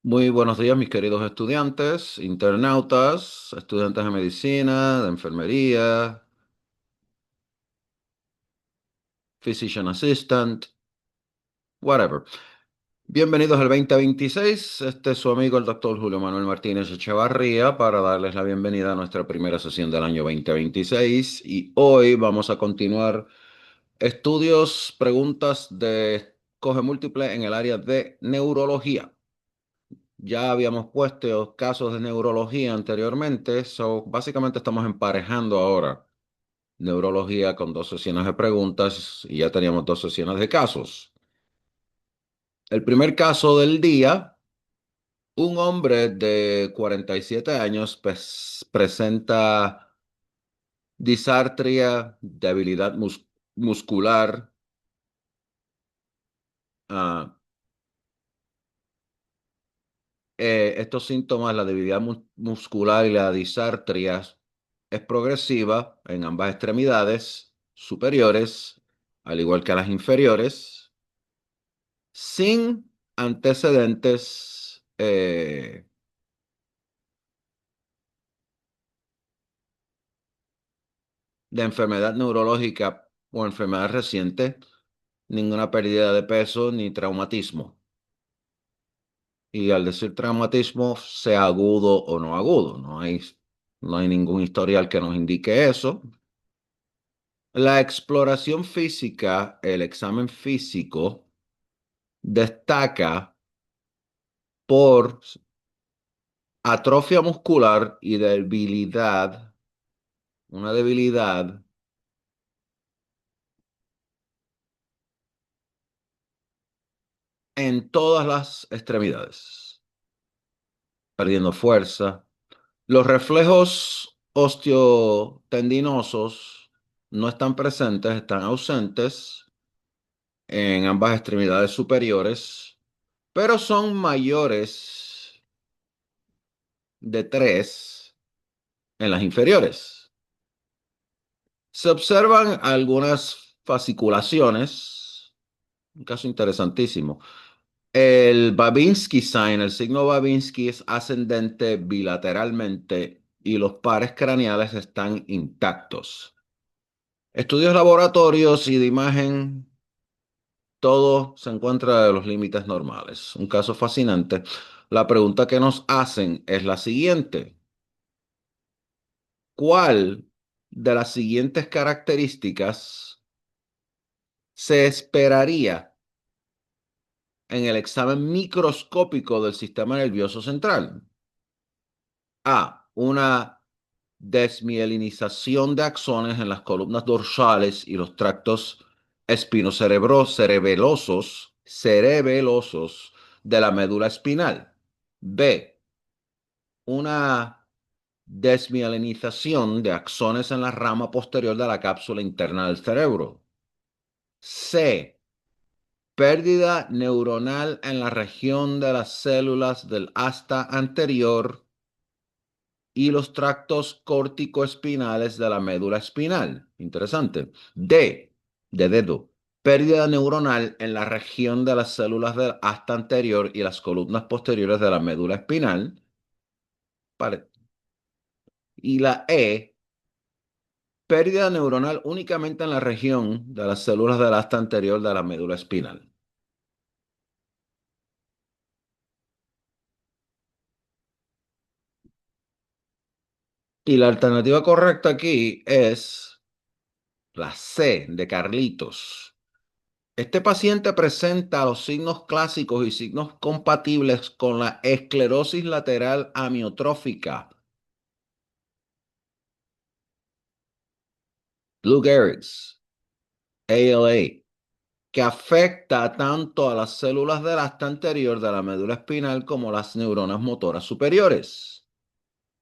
Muy buenos días, mis queridos estudiantes, internautas, estudiantes de medicina, de enfermería, physician assistant, whatever. Bienvenidos al 2026. Este es su amigo el doctor Julio Manuel Martínez Echevarría para darles la bienvenida a nuestra primera sesión del año 2026. Y hoy vamos a continuar estudios, preguntas de coge múltiple en el área de neurología. Ya habíamos puesto casos de neurología anteriormente, básicamente estamos emparejando ahora neurología con dos sesiones de preguntas y ya teníamos dos sesiones de casos. El primer caso del día, un hombre de 47 años presenta disartria, debilidad muscular, ah, estos síntomas, la debilidad muscular y la disartria, es progresiva en ambas extremidades superiores, al igual que las inferiores, sin antecedentes de enfermedad neurológica o enfermedad reciente, ninguna pérdida de peso ni traumatismo. Y al decir traumatismo, sea agudo o no agudo, no hay ningún historial que nos indique eso. La exploración física, el examen físico, destaca por atrofia muscular y debilidad, una debilidad en todas las extremidades, perdiendo fuerza. Los reflejos osteotendinosos no están presentes, están ausentes en ambas extremidades superiores, pero son mayores de 3 en las inferiores. Se observan algunas fasciculaciones, un caso interesantísimo. El Babinski sign, el signo Babinski es ascendente bilateralmente y los pares craneales están intactos. Estudios laboratorios y de imagen, todo se encuentra de los límites normales. Un caso fascinante. La pregunta que nos hacen es la siguiente. ¿Cuál de las siguientes características se esperaría en el examen microscópico del sistema nervioso central? A. Una desmielinización de axones en las columnas dorsales y los tractos cerebelosos de la médula espinal. B. Una desmielinización de axones en la rama posterior de la cápsula interna del cerebro. C. Pérdida neuronal en la región de las células del asta anterior y los tractos corticoespinales de la médula espinal. Interesante. D, de dedo. Pérdida neuronal en la región de las células del asta anterior y las columnas posteriores de la médula espinal. Y la E, pérdida neuronal únicamente en la región de las células del asta anterior de la médula espinal. Y la alternativa correcta aquí es la C de Carlitos. Este paciente presenta los signos clásicos y signos compatibles con la esclerosis lateral amiotrófica, Lou Gehrig's, ALA, que afecta tanto a las células del asta anterior de la médula espinal como las neuronas motoras superiores.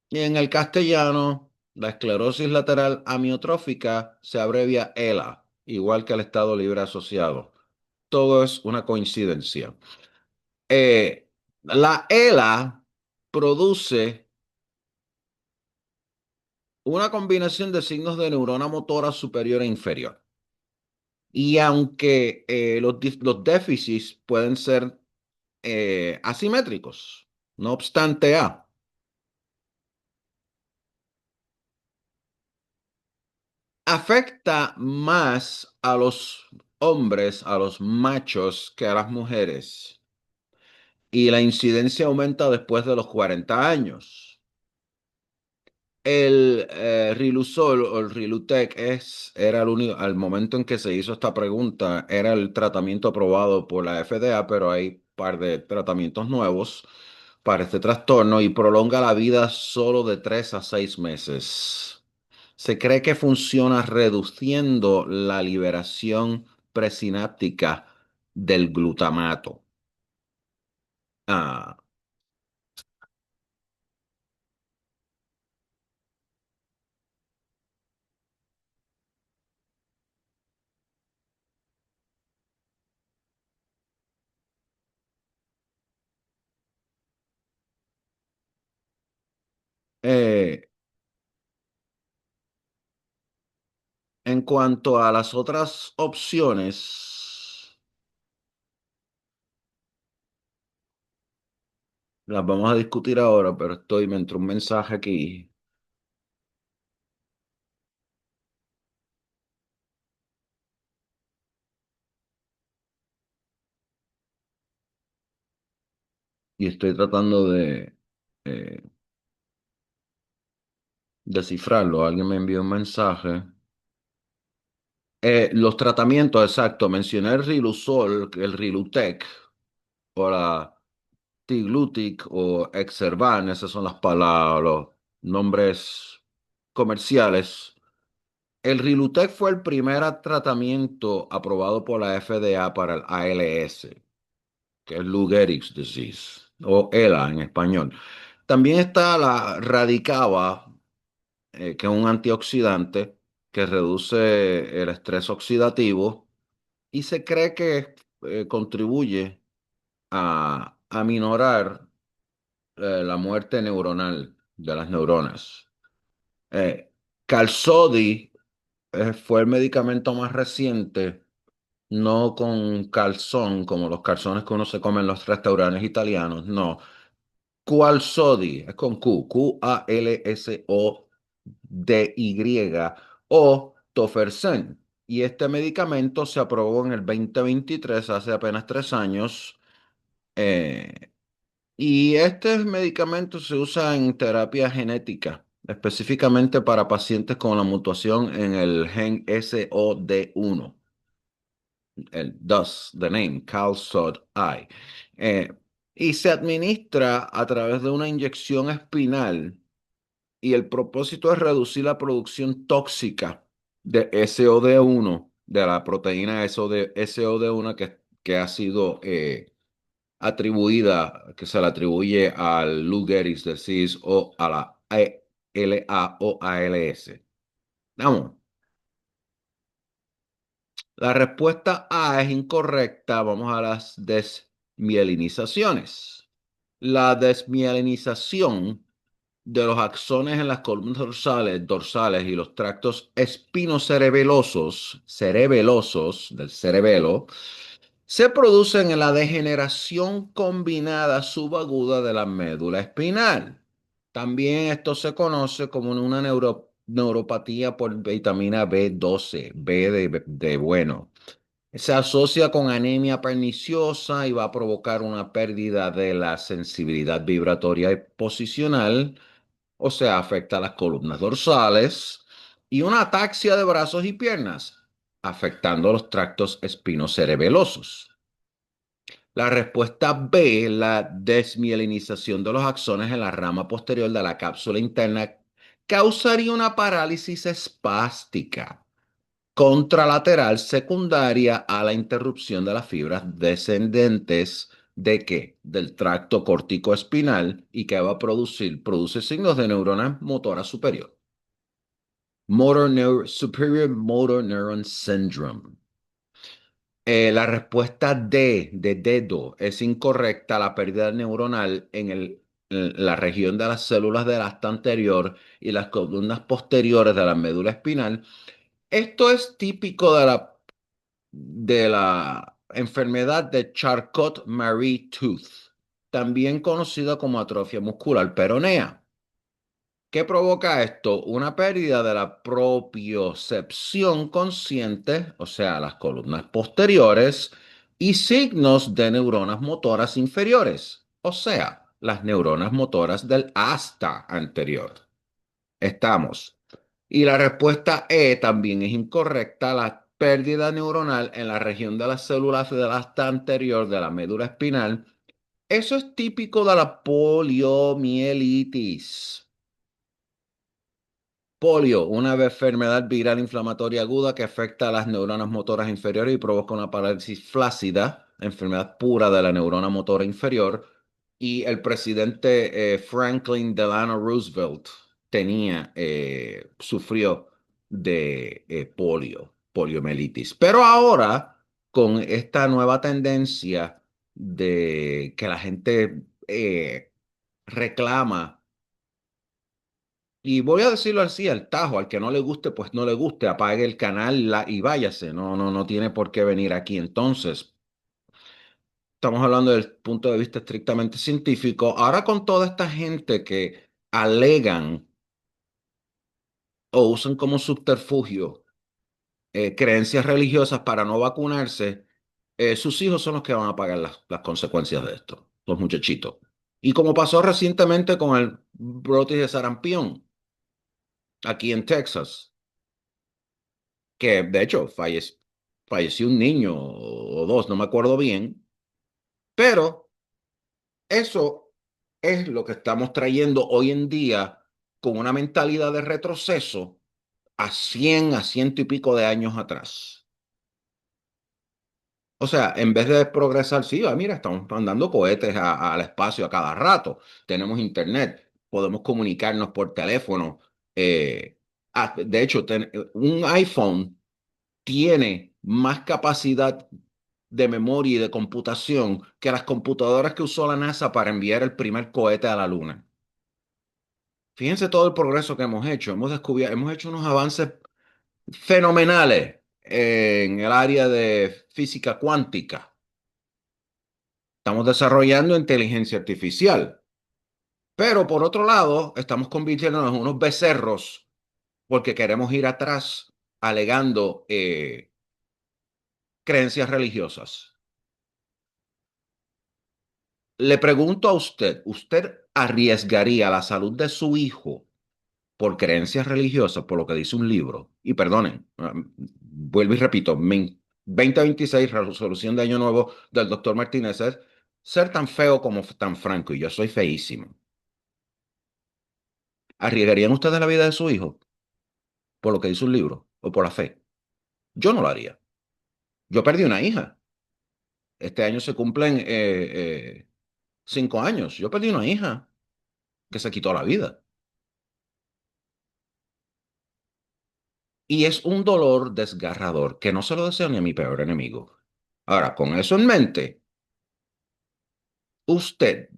Y en el castellano, la esclerosis lateral amiotrófica se abrevia ELA, igual que el estado libre asociado. Todo es una coincidencia. La ELA produce una combinación de signos de neurona motora superior e inferior. Y aunque los déficits pueden ser asimétricos, No obstante, afecta más a los hombres, a los machos, que a las mujeres. Y la incidencia aumenta después de los 40 años. El Riluzol o el Rilutec era el único, al momento en que se hizo esta pregunta, era el tratamiento aprobado por la FDA, pero hay un par de tratamientos nuevos para este trastorno y prolonga la vida solo de 3 a 6 meses. Se cree que funciona reduciendo la liberación presináptica del glutamato. Ah, eh, en cuanto a las otras opciones, las vamos a discutir ahora, pero me entró un mensaje aquí y estoy tratando de eh, descifrarlo. Alguien me envió un mensaje. Los tratamientos, exacto. Mencioné el Riluzol, el Rilutec o la Tiglutic o Exservan. Esas son las palabras, los nombres comerciales. El Rilutec fue el primer tratamiento aprobado por la FDA para el ALS, que es Lou Gehrig's disease, o ELA en español. También está la Radicava, que es un antioxidante que reduce el estrés oxidativo y se cree que contribuye a minorar la muerte neuronal de las neuronas. Eh, Qalsody fue el medicamento más reciente, no con calzón, como los calzones que uno se come en los restaurantes italianos, no. Qalsody, es con Qalsody, o Tofersen. Y este medicamento se aprobó en el 2023, hace apenas 3 años. eh, y este medicamento se usa en terapia genética, específicamente para pacientes con la mutación en el gen SOD1, the name, Qalsody. Eh, y se administra a través de una inyección espinal y el propósito es reducir la producción tóxica de SOD1, de la proteína SOD1 que ha sido que se le atribuye al Lou Gehrig's disease o a la ALA o ALS. Vamos, la respuesta A es incorrecta. Vamos a las desmielinizaciones. La desmielinización de los axones en las columnas dorsales y los tractos espinocerebelosos del cerebelo se producen en la degeneración combinada subaguda de la médula espinal. También esto se conoce como una neuropatía por vitamina B12, B de bueno. Se asocia con anemia perniciosa y va a provocar una pérdida de la sensibilidad vibratoria y posicional, o sea, afecta a las columnas dorsales, y una ataxia de brazos y piernas, afectando los tractos espinocerebelosos. La respuesta B, la desmielinización de los axones en la rama posterior de la cápsula interna, causaría una parálisis espástica contralateral secundaria a la interrupción de las fibras descendentes ¿de qué? Del tracto corticoespinal y que va a produce signos de neurona motora superior. Superior Motor Neuron Syndrome. La respuesta D de dedo es incorrecta. La pérdida neuronal en la región de las células del asta anterior y las columnas posteriores de la médula espinal. Esto es típico de la enfermedad de Charcot-Marie-Tooth, también conocida como atrofia muscular peronea. ¿Qué provoca esto? Una pérdida de la propiocepción consciente, o sea, las columnas posteriores, y signos de neuronas motoras inferiores, o sea, las neuronas motoras del asta anterior. Estamos. Y la respuesta E también es incorrecta. La pérdida neuronal en la región de las células del asta anterior de la médula espinal. Eso es típico de la poliomielitis. Polio, una enfermedad viral inflamatoria aguda que afecta a las neuronas motoras inferiores y provoca una parálisis flácida, enfermedad pura de la neurona motora inferior. Y el presidente Franklin Delano Roosevelt sufrió de poliomielitis. Pero ahora, con esta nueva tendencia de que la gente reclama, y voy a decirlo así, al tajo, al que no le guste, pues no le guste, apague el canal y váyase, no tiene por qué venir aquí. Entonces, estamos hablando del punto de vista estrictamente científico. Ahora con toda esta gente que alegan o usan como subterfugio creencias religiosas para no vacunarse, sus hijos son los que van a pagar las consecuencias de esto, los muchachitos. Y como pasó recientemente con el brote de sarampión aquí en Texas, que de hecho falleció un niño o dos, no me acuerdo bien, pero eso es lo que estamos trayendo hoy en día con una mentalidad de retroceso a 100, a ciento y pico de años atrás. O sea, en vez de progresar, sí, mira, estamos mandando cohetes al espacio a cada rato, tenemos internet, podemos comunicarnos por teléfono. De hecho, un iPhone tiene más capacidad de memoria y de computación que las computadoras que usó la NASA para enviar el primer cohete a la Luna. Fíjense todo el progreso que hemos hecho. Hemos hecho unos avances fenomenales en el área de física cuántica. Estamos desarrollando inteligencia artificial. Pero por otro lado, estamos convirtiéndonos en unos becerros porque queremos ir atrás alegando creencias religiosas. Le pregunto a usted, ¿usted arriesgaría la salud de su hijo por creencias religiosas, por lo que dice un libro? Y perdonen, vuelvo y repito, 2026, resolución de Año Nuevo del doctor Martínez es ser tan feo como tan franco, y yo soy feísimo. ¿Arriesgarían ustedes la vida de su hijo por lo que dice un libro o por la fe? Yo no lo haría. Yo perdí una hija. Este año se cumplen 5 años. Yo perdí una hija que se quitó la vida. Y es un dolor desgarrador que no se lo deseo ni a mi peor enemigo. Ahora, con eso en mente, usted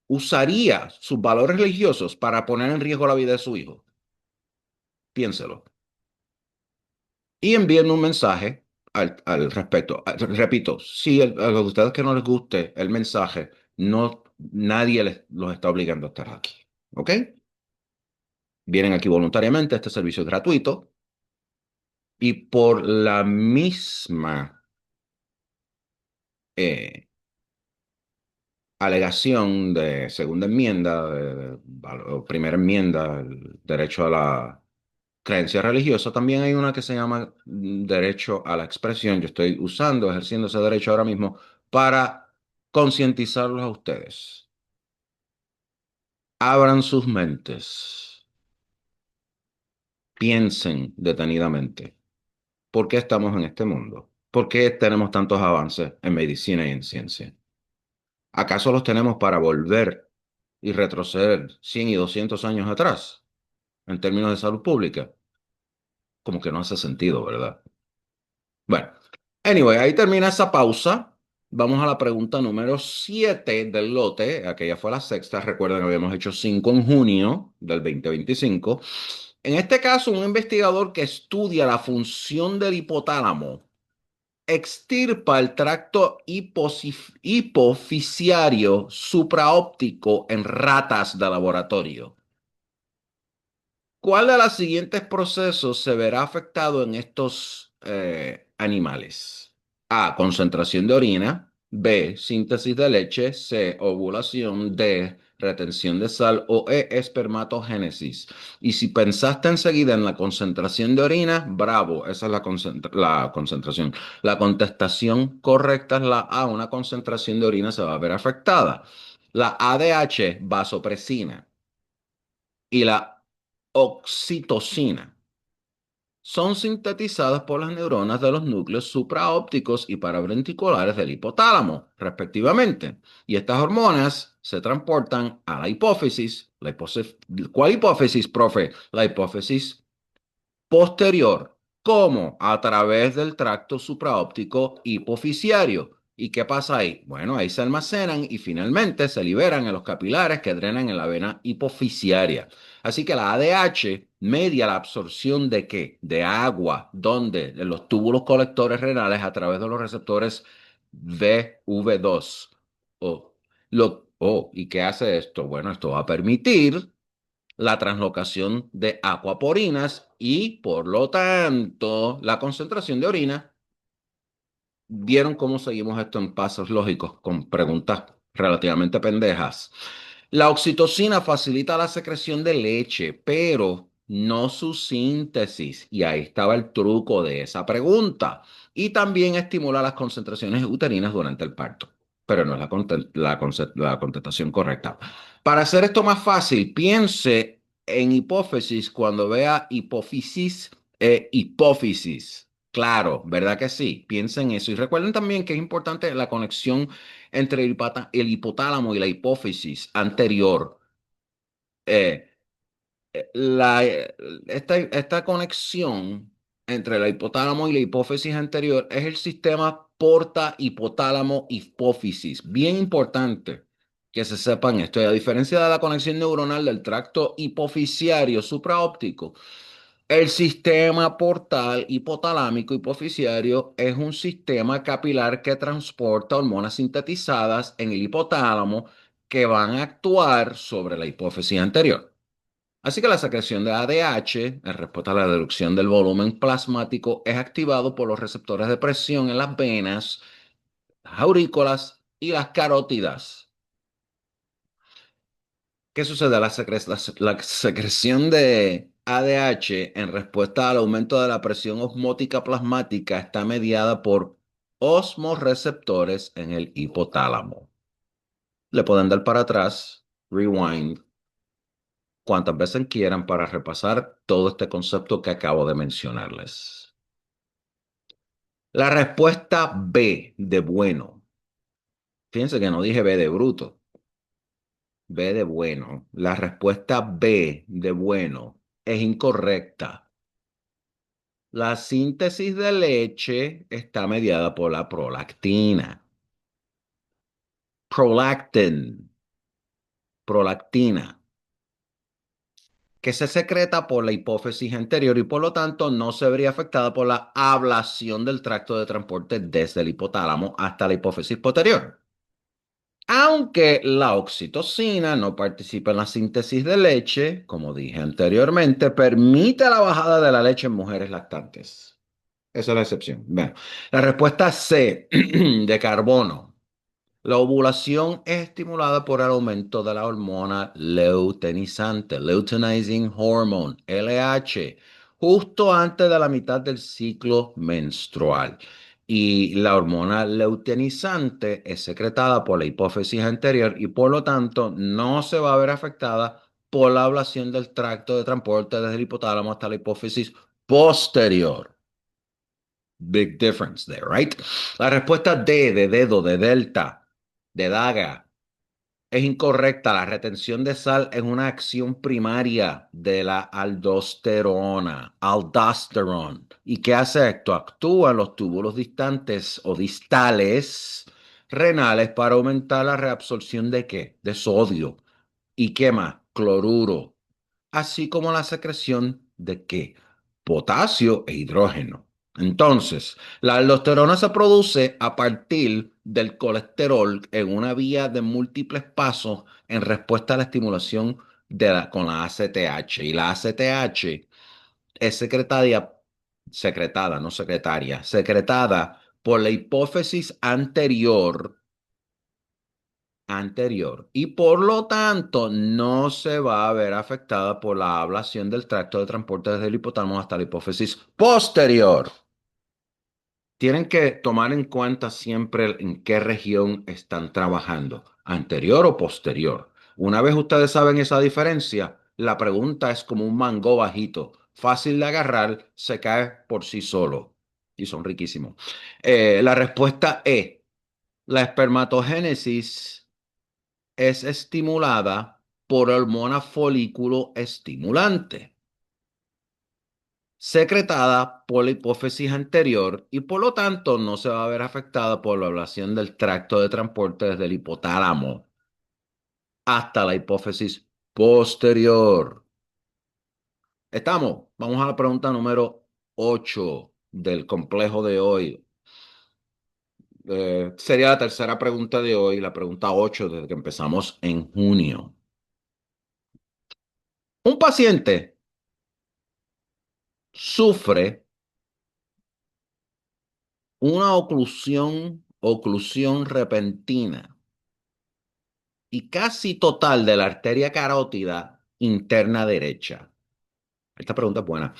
usaría sus valores religiosos para poner en riesgo la vida de su hijo. Piénselo. Y envíenme un mensaje al respecto. Repito, si a los de ustedes que no les guste el mensaje, no, nadie los está obligando a estar aquí. ¿Ok? Vienen aquí voluntariamente, este servicio es gratuito y por la misma eh, alegación de segunda enmienda, o primera enmienda, el derecho a la creencia religiosa, también hay una que se llama derecho a la expresión. Yo estoy ejerciendo ese derecho ahora mismo para concientizarlos a ustedes. Abran sus mentes, piensen detenidamente. ¿Por qué estamos en este mundo? ¿Por qué tenemos tantos avances en medicina y en ciencia? ¿Acaso los tenemos para volver y retroceder 100 y 200 años atrás en términos de salud pública? Como que no hace sentido, ¿verdad? Bueno, anyway, ahí termina esa pausa. Vamos a la pregunta número 7 del lote. Aquella fue la sexta. Recuerden que habíamos hecho 5 en junio del 2025. En este caso, un investigador que estudia la función del hipotálamo extirpa el tracto hipoficiario supraóptico en ratas de laboratorio. ¿Cuál de los siguientes procesos se verá afectado en estos animales? A. Concentración de orina. B. Síntesis de leche. C. Ovulación. D. Retención de sal. O E. Espermatogénesis. Y si pensaste enseguida en la concentración de orina, bravo, esa es la concentración. La contestación correcta es la A. Una concentración de orina se va a ver afectada. La ADH, vasopresina, y la oxitocina son sintetizadas por las neuronas de los núcleos supraópticos y paraventriculares del hipotálamo, respectivamente. Y estas hormonas se transportan a la hipófisis. ¿Cuál hipófisis, profe? La hipófisis posterior. ¿Cómo? A través del tracto supraóptico hipofisiario. ¿Y qué pasa ahí? Bueno, ahí se almacenan y finalmente se liberan en los capilares que drenan en la vena hipofisiaria. Así que la ADH media la absorción de ¿qué? De agua, donde en los túbulos colectores renales a través de los receptores VV2. ¿Y qué hace esto? Bueno, esto va a permitir la translocación de acuaporinas y, por lo tanto, la concentración de orina. ¿Vieron cómo seguimos esto en pasos lógicos con preguntas relativamente pendejas? La oxitocina facilita la secreción de leche, pero no su síntesis. Y ahí estaba el truco de esa pregunta. Y también estimula las concentraciones uterinas durante el parto, pero no es la contestación correcta. Para hacer esto más fácil, piense en hipófisis cuando vea hipófisis e hipófisis. Claro, ¿verdad que sí? Piensen en eso. Y recuerden también que es importante la conexión entre el hipotálamo y la hipófisis anterior. Eh, la, esta conexión entre el hipotálamo y la hipófisis anterior es el sistema porta-hipotálamo-hipófisis. Bien importante que se sepan esto. Y a diferencia de la conexión neuronal del tracto hipofisiario supraóptico, el sistema portal hipotalámico hipofisiario es un sistema capilar que transporta hormonas sintetizadas en el hipotálamo que van a actuar sobre la hipófisis anterior. Así que la secreción de ADH, en respuesta a la reducción del volumen plasmático, es activado por los receptores de presión en las venas, las aurículas y las carótidas. ¿Qué sucede? La secreción de ADH en respuesta al aumento de la presión osmótica plasmática está mediada por osmoreceptores en el hipotálamo. Le pueden dar para atrás, rewind, cuantas veces quieran para repasar todo este concepto que acabo de mencionarles. La respuesta B de bueno. Fíjense que no dije B de bruto, B de bueno. La respuesta B de bueno es incorrecta. La síntesis de leche está mediada por la prolactina. Prolactin, prolactina, que se secreta por la hipófisis anterior y por lo tanto no se vería afectada por la ablación del tracto de transporte desde el hipotálamo hasta la hipófisis posterior. Aunque la oxitocina no participa en la síntesis de leche, como dije anteriormente, permite la bajada de la leche en mujeres lactantes. Esa es la excepción. Bueno, la respuesta C de carbono. La ovulación es estimulada por el aumento de la hormona luteinizante, luteinizing hormone, LH, justo antes de la mitad del ciclo menstrual. Y la hormona luteinizante es secretada por la hipófisis anterior y por lo tanto no se va a ver afectada por la ablación del tracto de transporte desde el hipotálamo hasta la hipófisis posterior. Big difference there, right? La respuesta D de dedo, de delta, de daga, es incorrecta. La retención de sal es una acción primaria de la aldosterona, aldosterone. ¿Y qué hace esto? Actúa en los túbulos distantes o distales renales para aumentar la reabsorción de ¿qué? De sodio. ¿Y qué más? Cloruro. Así como la secreción de ¿qué? Potasio e hidrógeno. Entonces, la aldosterona se produce a partir del colesterol en una vía de múltiples pasos en respuesta a la estimulación con la ACTH. Y la ACTH es secretada, no secretaria, secretada por la hipófisis anterior y por lo tanto no se va a ver afectada por la ablación del tracto de transporte desde el hipotálamo hasta la hipófisis posterior. Tienen que tomar en cuenta siempre en qué región están trabajando, anterior o posterior. Una vez ustedes saben esa diferencia, la pregunta es como un mango bajito, fácil de agarrar, se cae por sí solo y son riquísimos. La respuesta es, la espermatogénesis es estimulada por hormona folículo estimulante secretada por la hipófisis anterior y por lo tanto no se va a ver afectada por la ablación del tracto de transporte desde el hipotálamo hasta la hipófisis posterior. Estamos, vamos a la pregunta número 8 del complejo de hoy. Sería la tercera pregunta de hoy, la pregunta 8 desde que empezamos en junio. Un paciente sufre una oclusión repentina y casi total de la arteria carótida interna derecha. Esta pregunta es buena.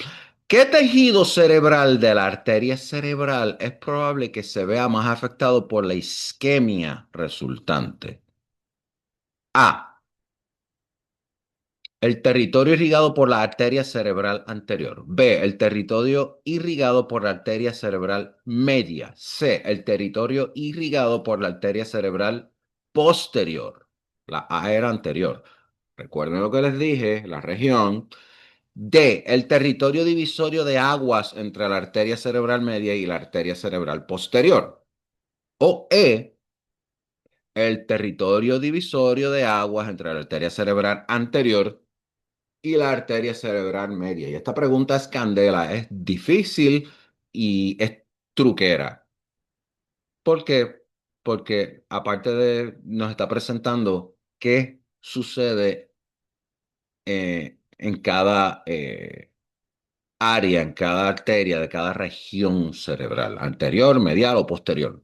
¿Qué tejido cerebral de la arteria cerebral es probable que se vea más afectado por la isquemia resultante? A. El territorio irrigado por la arteria cerebral anterior. B. El territorio irrigado por la arteria cerebral media. C. El territorio irrigado por la arteria cerebral posterior. La A era anterior. Recuerden lo que les dije, la región. D. El territorio divisorio de aguas entre la arteria cerebral media y la arteria cerebral posterior. O E. El territorio divisorio de aguas entre la arteria cerebral anterior y la arteria cerebral media. Y esta pregunta es candela, es difícil y es truquera. ¿Por qué? Porque aparte de nos está presentando qué sucede en cada área, en cada arteria de cada región cerebral, anterior, medial o posterior.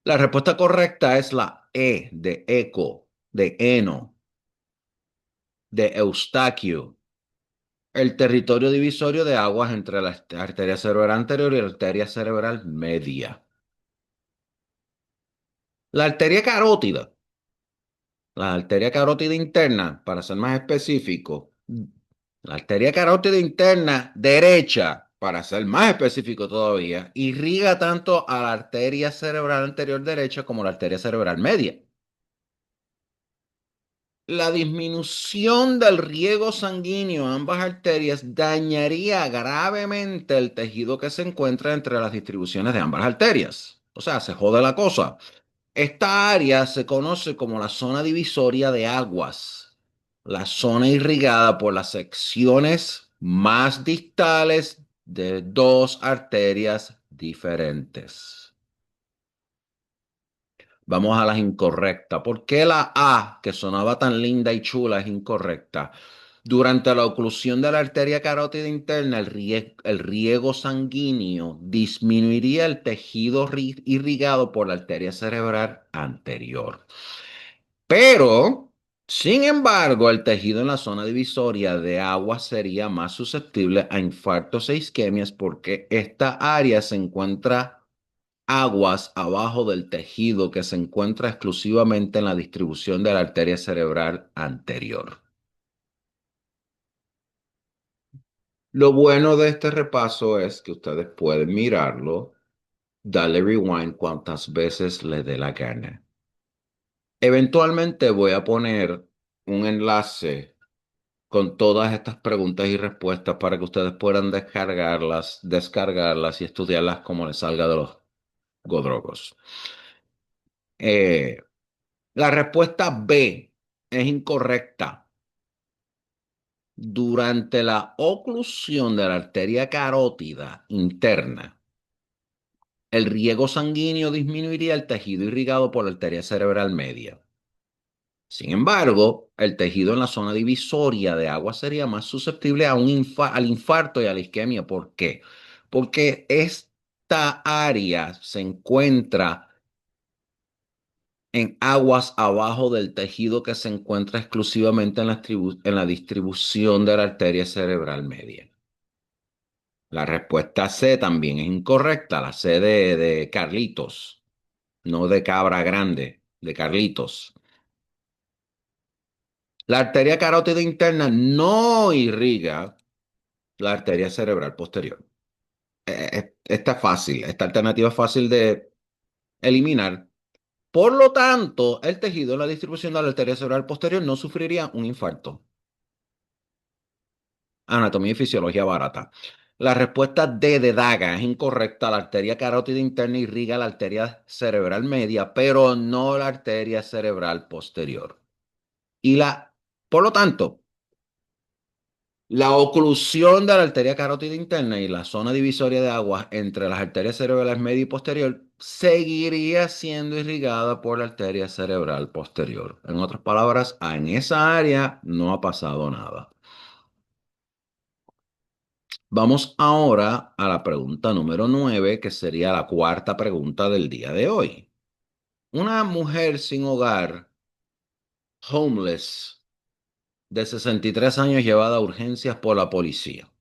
La respuesta correcta es la E de eco, de heno, de Eustaquio. El territorio divisorio de aguas entre la arteria cerebral anterior y la arteria cerebral media. La arteria carótida, la arteria carótida interna, para ser más específico, la arteria carótida interna derecha, para ser más específico todavía, irriga tanto a la arteria cerebral anterior derecha como la arteria cerebral media. La disminución del riego sanguíneo a ambas arterias dañaría gravemente el tejido que se encuentra entre las distribuciones de ambas arterias. O sea, se jode la cosa. Esta área se conoce como la zona divisoria de aguas, la zona irrigada por las secciones más distales de dos arterias diferentes. Vamos a las incorrectas. ¿Por qué la A, que sonaba tan linda y chula, es incorrecta? Durante la oclusión de la arteria carótida interna, el riego sanguíneo disminuiría el tejido irrigado por la arteria cerebral anterior. Pero, sin embargo, el tejido en la zona divisoria de agua sería más susceptible a infartos e isquemias porque esta área se encuentra aguas abajo del tejido que se encuentra exclusivamente en la distribución de la arteria cerebral anterior. Lo bueno de este repaso es que ustedes pueden mirarlo, darle rewind cuantas veces les dé la gana. Eventualmente voy a poner un enlace con todas estas preguntas y respuestas para que ustedes puedan descargarlas y estudiarlas como les salga de los godrogos. Eh, la respuesta B es incorrecta. Durante la oclusión de la arteria carótida interna, el riego sanguíneo disminuiría el tejido irrigado por la arteria cerebral media. Sin embargo, el tejido en la zona divisoria de agua sería más susceptible a al infarto y a la isquemia. ¿Por qué? Porque esta área se encuentra en aguas abajo del tejido que se encuentra exclusivamente en en la distribución de la arteria cerebral media. La respuesta C también es incorrecta, la C de Carlitos, no de Cabra Grande, de Carlitos. La arteria carótida interna no irriga la arteria cerebral posterior. Esta es fácil, esta alternativa es fácil de eliminar. Por lo tanto, el tejido en la distribución de la arteria cerebral posterior no sufriría un infarto. Anatomía y fisiología barata. La respuesta D de Daga es incorrecta. La arteria carótida interna irriga la arteria cerebral media, pero no la arteria cerebral posterior. Y por lo tanto, la oclusión de la arteria carótida interna y la zona divisoria de aguas entre las arterias cerebrales media y posterior seguiría siendo irrigada por la arteria cerebral posterior. En otras palabras, en esa área no ha pasado nada. Vamos ahora a la pregunta número 9, que sería la cuarta pregunta del día de hoy. Una mujer sin hogar, homeless, de 63 años, llevada a urgencias por la policía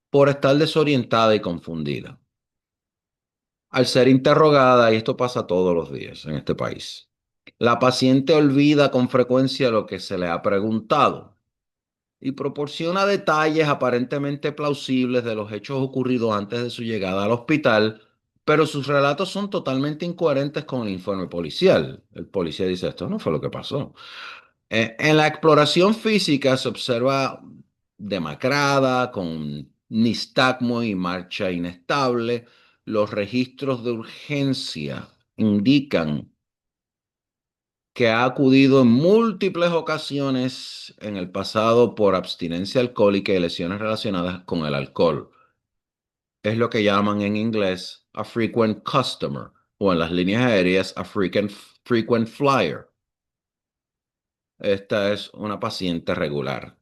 por estar desorientada y confundida. Al ser interrogada, y esto pasa todos los días en este país, la paciente olvida con frecuencia lo que se le ha preguntado y proporciona detalles aparentemente plausibles de los hechos ocurridos antes de su llegada al hospital, pero sus relatos son totalmente incoherentes con el informe policial. El policía dice, esto no fue lo que pasó. En la exploración física se observa demacrada, con nistagmo y marcha inestable. Los registros de urgencia indican que ha acudido en múltiples ocasiones en el pasado por abstinencia alcohólica y lesiones relacionadas con el alcohol. Es lo que llaman en inglés a frequent customer o en las líneas aéreas a frequent flyer. Esta es una paciente regular.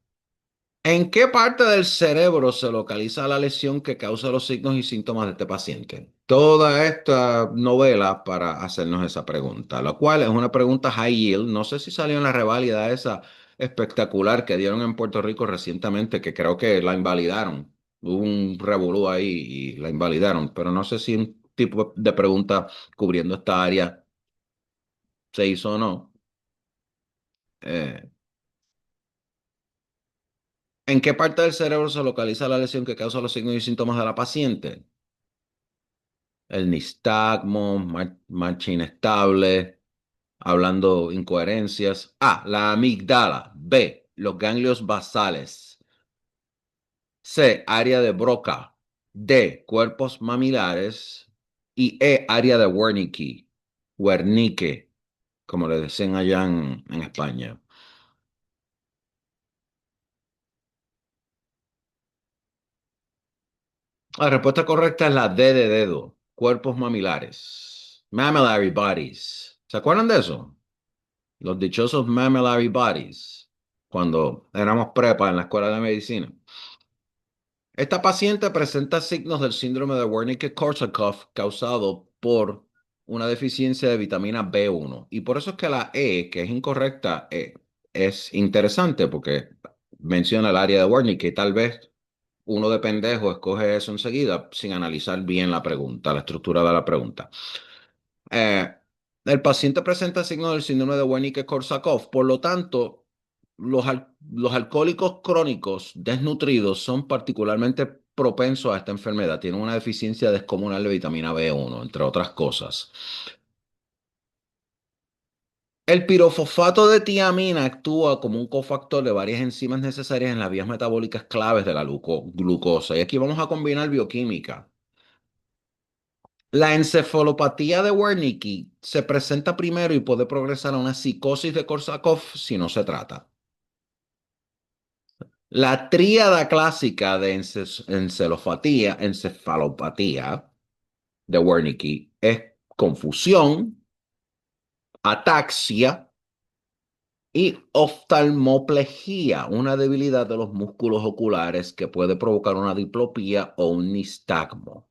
¿En qué parte del cerebro se localiza la lesión que causa los signos y síntomas de este paciente? Toda esta novela para hacernos esa pregunta, la cual es una pregunta high yield. No sé si salió en la reválida esa espectacular que dieron en Puerto Rico recientemente, que creo que la invalidaron. Hubo un revolú ahí y la invalidaron, pero no sé si un tipo de pregunta cubriendo esta área se hizo o no. Eh, ¿En qué parte del cerebro se localiza la lesión que causa los signos y síntomas de la paciente? El nistagmo, marcha inestable, hablando incoherencias. A, la amígdala. B, los ganglios basales. C, área de Broca. D, cuerpos mamilares. Y E, área de Wernicke. Wernicke, como le decían allá en España. La respuesta correcta es la D de dedo. Cuerpos mamilares. Mammillary bodies. ¿Se acuerdan de eso? Los dichosos mammillary bodies, cuando éramos prepa en la escuela de medicina. Esta paciente presenta signos del síndrome de Wernicke-Korsakoff causado por una deficiencia de vitamina B1. Y por eso es que la E, que es incorrecta, es interesante porque menciona el área de Wernicke y tal vez uno de pendejo escoge eso enseguida sin analizar bien la pregunta, la estructura de la pregunta. Eh, el paciente presenta signos del síndrome de Wernicke-Korsakoff. Por lo tanto, los alcohólicos crónicos desnutridos son particularmente propensos a esta enfermedad. Tienen una deficiencia descomunal de vitamina B1, entre otras cosas. El pirofosfato de tiamina actúa como un cofactor de varias enzimas necesarias en las vías metabólicas claves de la glucosa. Y aquí vamos a combinar bioquímica. La encefalopatía de Wernicke se presenta primero y puede progresar a una psicosis de Korsakoff si no se trata. La tríada clásica de encefalopatía de Wernicke es confusión, ataxia y oftalmoplegia, una debilidad de los músculos oculares que puede provocar una diplopía o un nistagmo.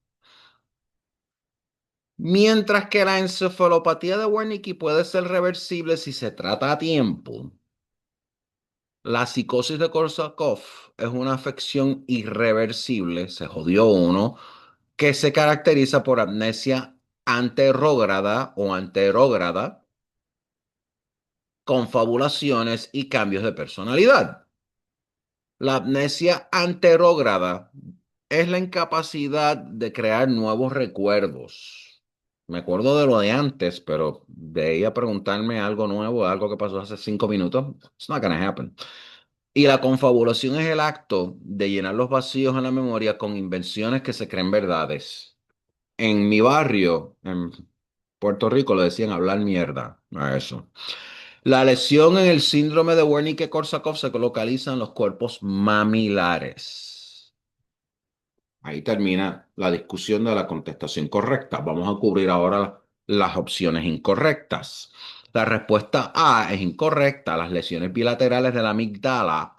Mientras que la encefalopatía de Wernicke puede ser reversible si se trata a tiempo, la psicosis de Korsakoff es una afección irreversible, se jodió uno, que se caracteriza por amnesia anterrógrada o anterógrada, confabulaciones y cambios de personalidad. La amnesia anterógrada es la incapacidad de crear nuevos recuerdos. Me acuerdo de lo de antes, pero de ahí a preguntarme algo nuevo, algo que pasó hace 5 minutos, it's not gonna happen. Y la confabulación es el acto de llenar los vacíos en la memoria con invenciones que se creen verdades. En mi barrio, en Puerto Rico, le decían hablar mierda a eso. La lesión en el síndrome de Wernicke-Korsakoff se localiza en los cuerpos mamilares. Ahí termina la discusión de la contestación correcta. Vamos a cubrir ahora las opciones incorrectas. La respuesta A es incorrecta. Las lesiones bilaterales de la amígdala,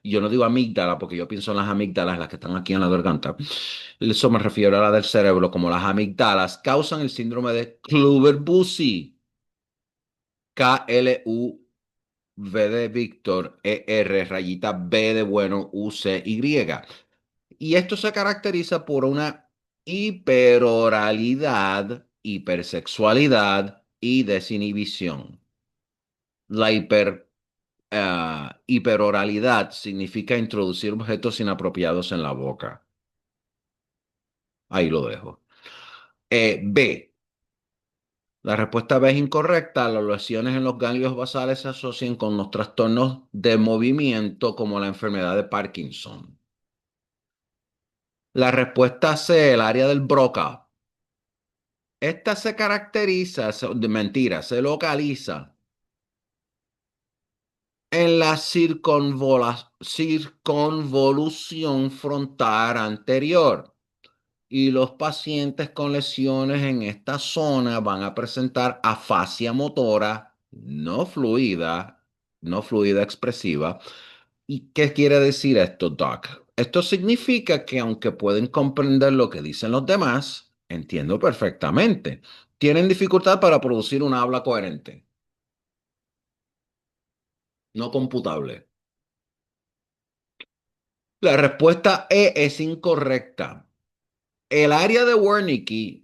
y yo no digo amígdala porque yo pienso en las amígdalas, las que están aquí en la garganta. Eso me refiero a la del cerebro, como las amígdalas, causan el síndrome de Kluver-Bucy. KLUV de Víctor, rayita B de bueno, UCY. Y esto se caracteriza por una hiperoralidad, hipersexualidad y desinhibición. La hiperoralidad significa introducir objetos inapropiados en la boca. Ahí lo dejo. B. La respuesta B es incorrecta. Las lesiones en los ganglios basales se asocian con los trastornos de movimiento como la enfermedad de Parkinson. La respuesta C, el área del Broca. Esta se caracteriza, de mentira, se localiza en la circunvolución frontal anterior. Y los pacientes con lesiones en esta zona van a presentar afasia motora no fluida expresiva. ¿Y qué quiere decir esto, Doc? Esto significa que aunque pueden comprender lo que dicen los demás, entiendo perfectamente, tienen dificultad para producir una habla coherente, no computable. La respuesta E es incorrecta. El área de Wernicke,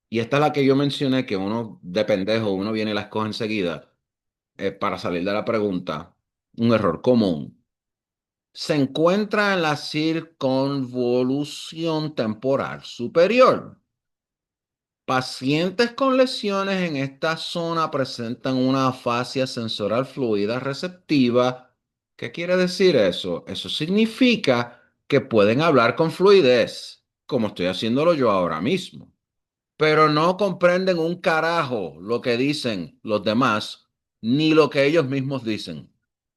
y esta es la que yo mencioné, que uno de pendejo, uno viene y la escoge enseguida, para salir de la pregunta, un error común. Se encuentra en la circunvolución temporal superior. Pacientes con lesiones en esta zona presentan una afasia sensorial fluida receptiva. ¿Qué quiere decir eso? Eso significa que pueden hablar con fluidez, como estoy haciéndolo yo ahora mismo, pero no comprenden un carajo lo que dicen los demás, ni lo que ellos mismos dicen.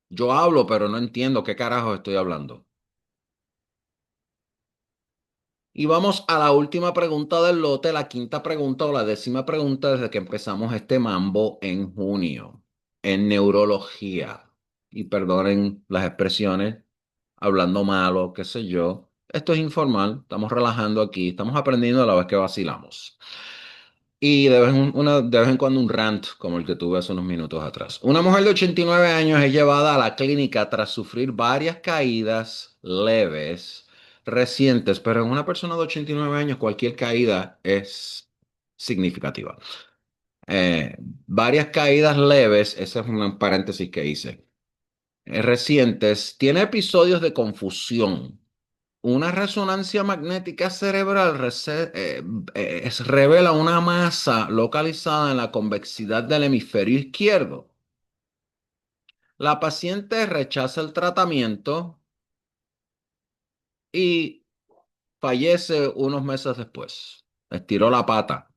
Yo hablo, pero no entiendo qué carajo estoy hablando. Y vamos a la última pregunta del lote, la quinta pregunta o la décima pregunta desde que empezamos este mambo en junio, en neurología. Y perdonen las expresiones, hablando malo, qué sé yo. Esto es informal, estamos relajando aquí, estamos aprendiendo a la vez que vacilamos. Y de vez en cuando un rant como el que tuve hace unos minutos atrás. Una mujer de 89 años es llevada a la clínica tras sufrir varias caídas leves recientes, pero en una persona de 89 años cualquier caída es significativa. Varias caídas leves, ese es un paréntesis que hice, recientes, tiene episodios de confusión. Una resonancia magnética cerebral revela una masa localizada en la convexidad del hemisferio izquierdo. La paciente rechaza el tratamiento y fallece unos meses después. Estiró la pata.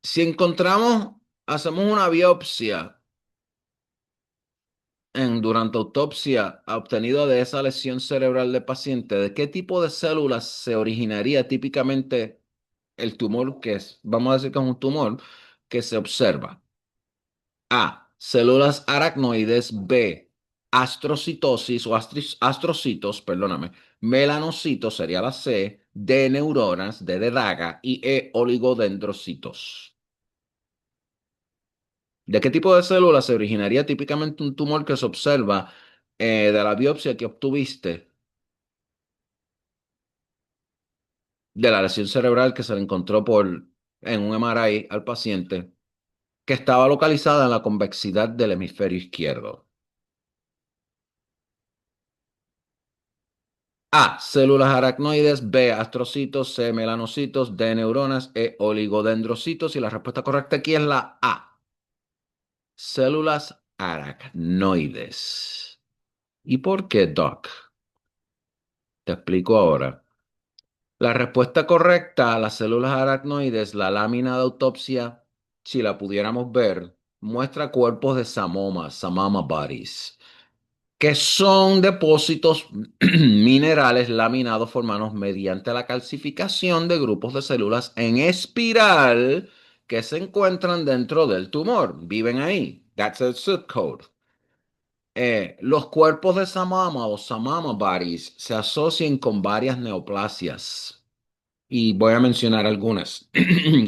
Si encontramos, hacemos una biopsia durante autopsia obtenida de esa lesión cerebral del paciente, ¿de qué tipo de células se originaría típicamente el tumor que es, vamos a decir que es un tumor que se observa? A, células aracnoides; B, astrocitosis o astrocitos, perdóname; melanocitos sería la C; D, neuronas, D de daga; y E, oligodendrocitos. ¿De qué tipo de células se originaría típicamente un tumor que se observa de la biopsia que obtuviste de la lesión cerebral que se le encontró en un MRI al paciente que estaba localizada en la convexidad del hemisferio izquierdo? A, células aracnoides; B, astrocitos; C, melanocitos; D, neuronas; E, oligodendrocitos. Y la respuesta correcta aquí es la A, células aracnoides. ¿Y por qué, Doc? Te explico ahora. La respuesta correcta a las células aracnoides, la lámina de autopsia, si la pudiéramos ver, muestra cuerpos de samoma bodies, que son depósitos minerales laminados formados mediante la calcificación de grupos de células en espiral que se encuentran dentro del tumor. Viven ahí. That's a zip code. Los cuerpos de Samama o Samama bodies se asocian con varias neoplasias. Y voy a mencionar algunas,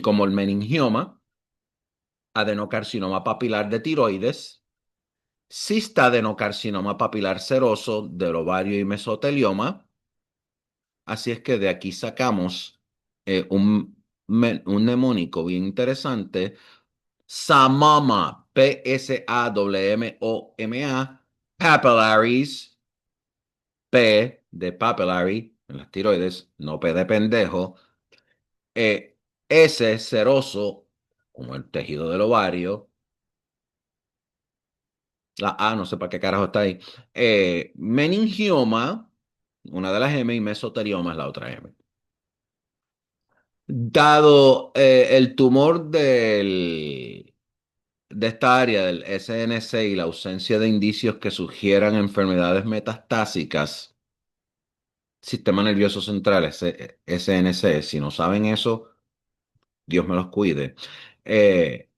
como el meningioma, adenocarcinoma papilar de tiroides, cistadenocarcinoma papilar seroso del ovario y mesotelioma. Así es que de aquí sacamos un mnemónico bien interesante: Samoma, P-S-A-M-M-O-M-A, papillaries, P de papillary, en las tiroides, no P de pendejo, S seroso, como el tejido del ovario, la A no sé para qué carajo está ahí, meningioma, una de las M, y mesotelioma es la otra M. Dado el tumor de esta área del SNC y la ausencia de indicios que sugieran enfermedades metastásicas, sistema nervioso central, SNC, si no saben eso, Dios me los cuide, eh,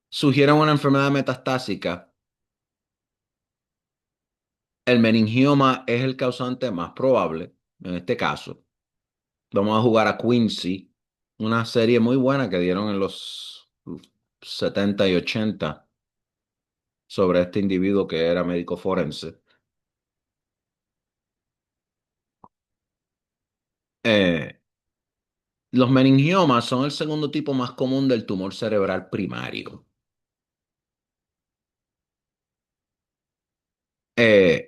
sugieren una enfermedad metastásica. El meningioma es el causante más probable en este caso. Vamos a jugar a Quincy, una serie muy buena que dieron en los 70 y 80 sobre este individuo que era médico forense. Eh, los meningiomas son el segundo tipo más común del tumor cerebral primario. Eh,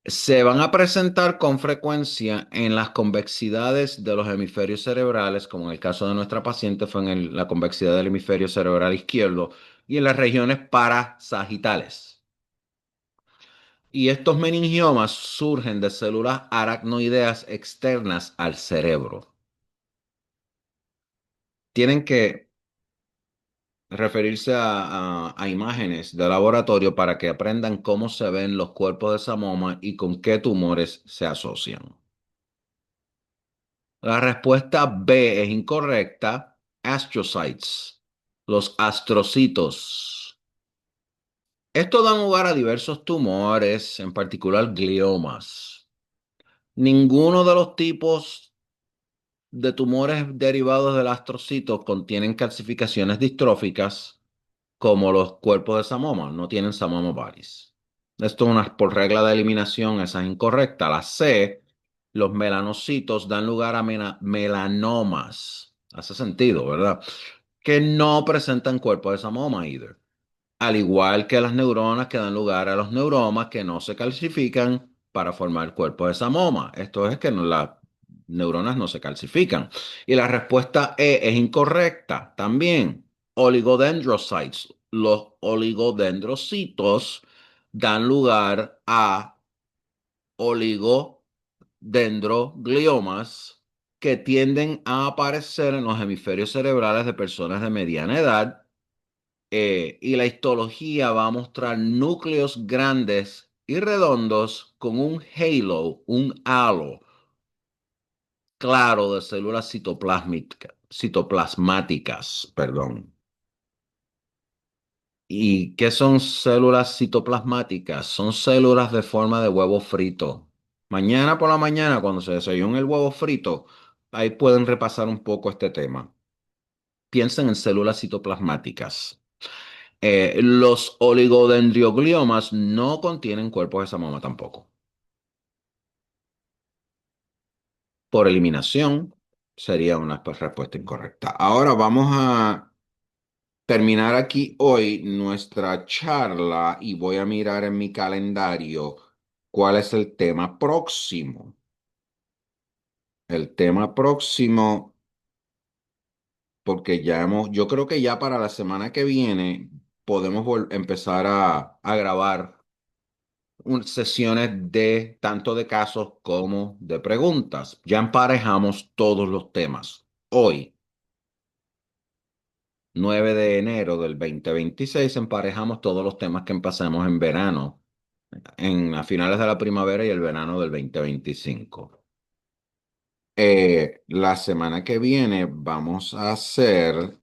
Se van a presentar con frecuencia en las convexidades de los hemisferios cerebrales, como en el caso de nuestra paciente fue en la convexidad del hemisferio cerebral izquierdo, y en las regiones parasagitales. Y estos meningiomas surgen de células aracnoideas externas al cerebro. Tienen que referirse a imágenes de laboratorio para que aprendan cómo se ven los cuerpos de Samoma y con qué tumores se asocian. La respuesta B es incorrecta. Astrocytes, los astrocitos. Esto da lugar a diversos tumores, en particular gliomas. Ninguno de los tipos de tumores derivados del astrocito contienen calcificaciones distróficas como los cuerpos de Samoma, no tienen Samoma bodies. Esto es por regla de eliminación, esa es incorrecta. La C, los melanocitos dan lugar a melanomas. Hace sentido, ¿verdad? Que no presentan cuerpo de Samoma either. Al igual que las neuronas que dan lugar a los neuromas que no se calcifican para formar cuerpo de Samoma. Esto es que las neuronas no se calcifican. Y la respuesta E es incorrecta también. Oligodendrocytes. Los oligodendrocitos dan lugar a oligodendrogliomas que tienden a aparecer en los hemisferios cerebrales de personas de mediana edad Y la histología va a mostrar núcleos grandes y redondos con un halo, un halo claro de células citoplasmáticas, perdón. ¿Y qué son células citoplasmáticas? Son células de forma de huevo frito. Mañana por la mañana, cuando se desayune el huevo frito, ahí pueden repasar un poco este tema. Piensen en células citoplasmáticas. Los oligodendrogliomas no contienen cuerpos de esa mama tampoco. Por eliminación sería una respuesta incorrecta. Ahora vamos a terminar aquí hoy nuestra charla y voy a mirar en mi calendario cuál es el tema próximo. El tema próximo, porque yo creo que ya para la semana que viene podemos empezar a grabar sesiones de tanto de casos como de preguntas. Ya emparejamos todos los temas. Hoy, 9 de enero del 2026, emparejamos todos los temas que empezamos en verano, en a finales de la primavera y el verano del 2025. La semana que viene vamos a hacer,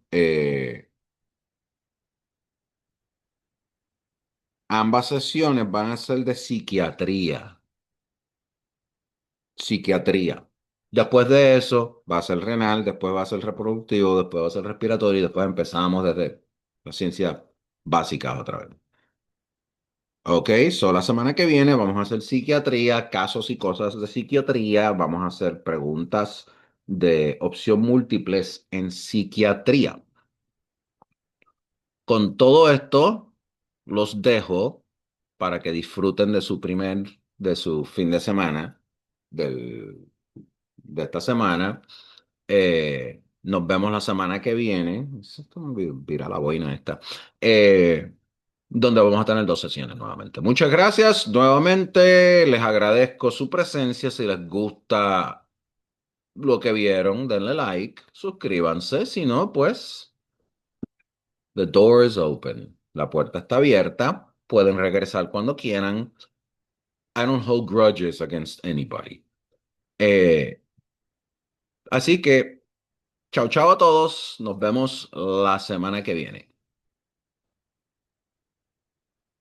ambas sesiones van a ser de psiquiatría. Psiquiatría. Después de eso va a ser renal, después va a ser reproductivo, después va a ser respiratorio y después empezamos desde las ciencias básicas otra vez. Ok, la semana que viene vamos a hacer psiquiatría, casos y cosas de psiquiatría, vamos a hacer preguntas de opción múltiples en psiquiatría. Con todo esto, los dejo para que disfruten de su fin de semana, de esta semana. Nos vemos la semana que viene. Esto me vira la boina esta. Eh, Donde vamos a tener dos sesiones nuevamente. Muchas gracias nuevamente. Les agradezco su presencia. Si les gusta lo que vieron, denle like, suscríbanse. Si no, pues, the door is open. La puerta está abierta. Pueden regresar cuando quieran. I don't hold grudges against anybody. Eh, Así que, chao, chao a todos. Nos vemos la semana que viene.